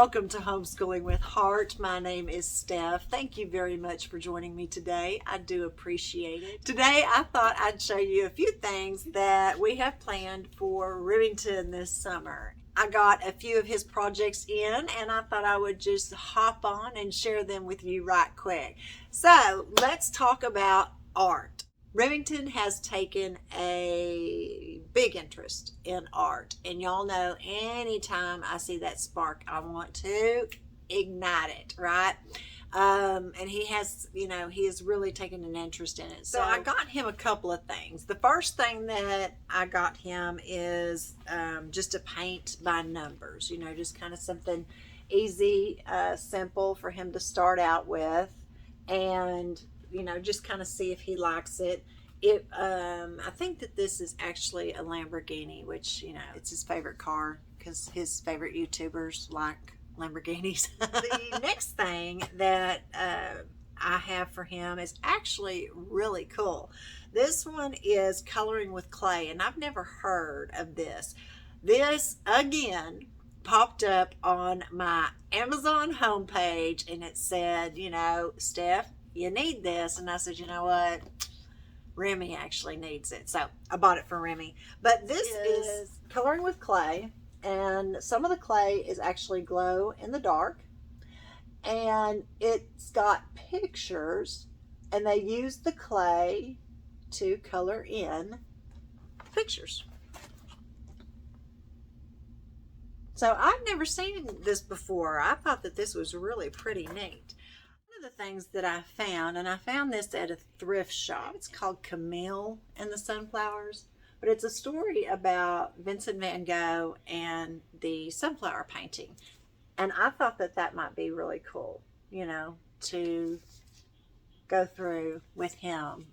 welcome to Homeschooling with Heart. My name is Stef. Thank you very much for joining me today. I do appreciate it. Today I thought I'd show you a few things that we have planned for Remington this summer. I got a few of his projects in and I thought I would just hop on and share them with you right quick. So let's talk about art. Remington has taken a big interest in art, and y'all know anytime I see that spark, I want to ignite it, right? And he has, he has really taken an interest in it. So I got him a couple of things. The first thing that I got him is just a paint by numbers, just kind of something easy, simple for him to start out with, and just kind of see if he likes it. I think that this is actually a Lamborghini, which, it's his favorite car because his favorite YouTubers like Lamborghinis. The next thing that I have for him is actually really cool. This one is coloring with clay, and I've never heard of this. This, again, popped up on my Amazon homepage, and it said, Steph, you need this. And I said, you know what? Remi actually needs it. So I bought it for Remi. But this is coloring with clay. And some of the clay is actually glow in the dark. And it's got pictures. And they use the clay to color in pictures. So I've never seen this before. I thought that this was really pretty neat. One of the things that I found, and I found this at a thrift shop. It's called Camille and the Sunflowers, but it's a story about Vincent van Gogh and the sunflower painting. And I thought that that might be really cool, to go through with him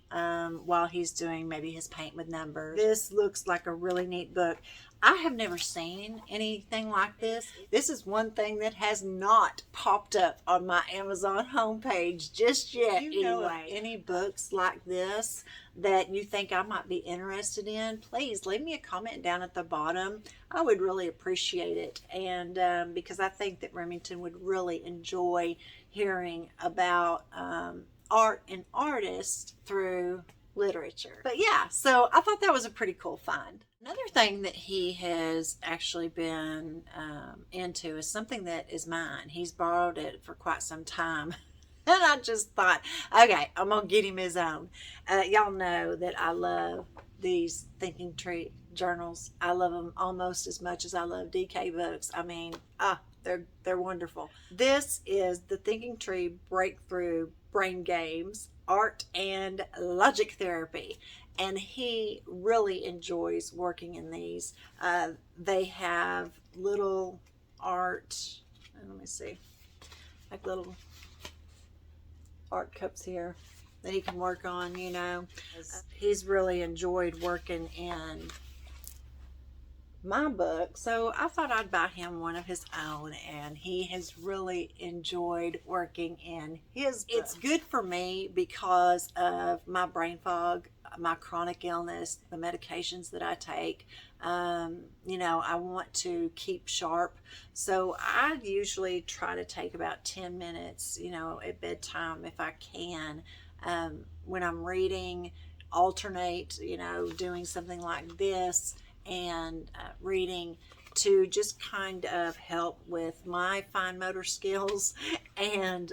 while he's doing maybe his paint with numbers. This looks like a really neat book. I have never seen anything like this. This is one thing that has not popped up on my Amazon homepage just yet. Do you know of any books like this that you think I might be interested in? Please leave me a comment down at the bottom. I would really appreciate it. And because I think that Remington would really enjoy hearing about art and artists through literature. But yeah, so I thought that was a pretty cool find. Another thing that he has actually been into is something that is mine. He's borrowed it for quite some time. And I just thought, okay, I'm going to get him his own. Y'all know that I love these Thinking Tree journals. I love them almost as much as I love DK books. I mean, they're wonderful. This is the Thinking Tree Breakthrough Brain Games, Art and Logic Therapy. And he really enjoys working in these. They have little art, let me see, like little art cups here that he can work on, He's really enjoyed working in my book, so I thought I'd buy him one of his own, and he has really enjoyed working in his book. It's good for me because of my brain fog, my chronic illness, the medications that I take. I want to keep sharp, so I usually try to take about 10 minutes, at bedtime if I can. When I'm reading, alternate, doing something like this and reading to just kind of help with my fine motor skills and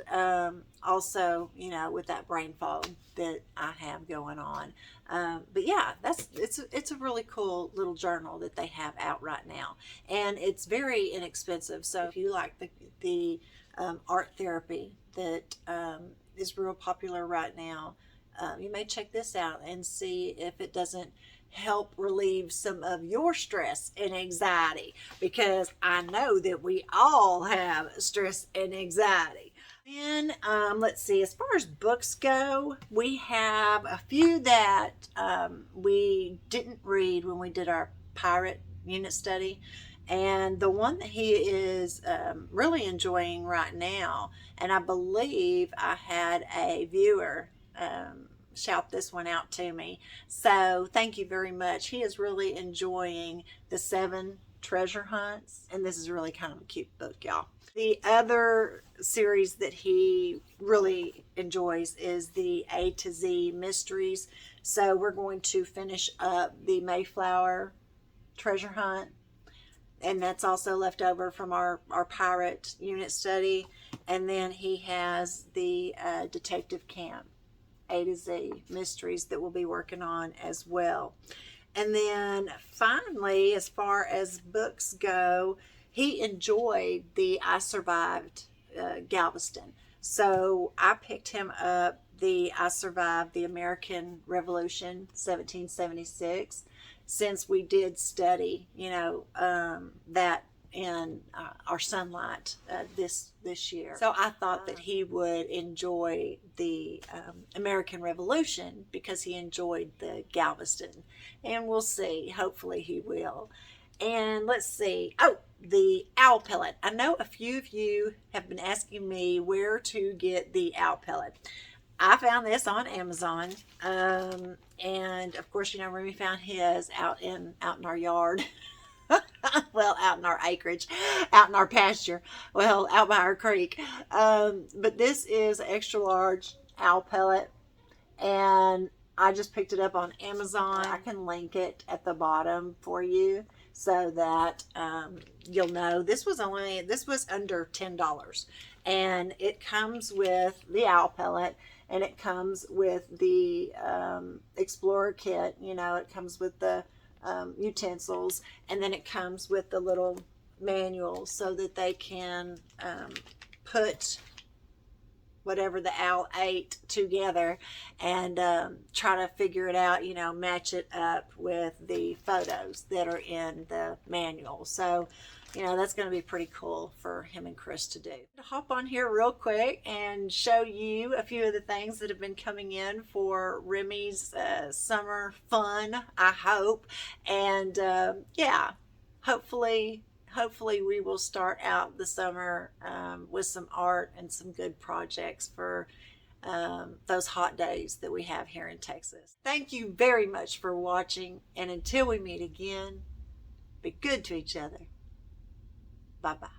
also, with that brain fog that I have going on. But yeah, it's a really cool little journal that they have out right now, and it's very inexpensive. So if you like the art therapy that is real popular right now, you may check this out and see if it doesn't help relieve some of your stress and anxiety, because I know that we all have stress and anxiety. And let's see, as far as books go, we have a few that we didn't read when we did our pirate unit study. And the one that he is really enjoying right now, and I believe I had a viewer shout this one out to me. So thank you very much. He is really enjoying the 7 treasure hunts, and this is really kind of a cute book, y'all. The other series that he really enjoys is the A to Z mysteries. So we're going to finish up the Mayflower treasure hunt, and that's also left over from our pirate unit study. And then he has the detective camp A to Z mysteries that we'll be working on as well. And then finally, as far as books go, he enjoyed the I Survived Galveston. So I picked him up the I Survived the American Revolution 1776, since we did study, that in our sunlight this year. So I thought that he would enjoy the American Revolution because he enjoyed the Galveston, and we'll see. Hopefully he will. And let's see. Oh, the owl pellet. I know a few of you have been asking me where to get the owl pellet. I found this on Amazon, and of course, Remy found his out in our yard. Well, out in our acreage, out in our pasture, well, out by our creek. But this is extra large owl pellet, and I just picked it up on Amazon. I can link it at the bottom for you so that you'll know. This was under $10, and it comes with the owl pellet, and it comes with the Explorer kit. It comes with the utensils, and then it comes with the little manual so that they can put whatever the owl ate together and try to figure it out, match it up with the photos that are in the manual. So that's going to be pretty cool for him and Chris to do. To hop on here real quick and show you a few of the things that have been coming in for Remy's summer fun, I hope. And yeah, hopefully we will start out the summer with some art and some good projects for those hot days that we have here in Texas. Thank you very much for watching, and until we meet again, be good to each other. Bye-bye.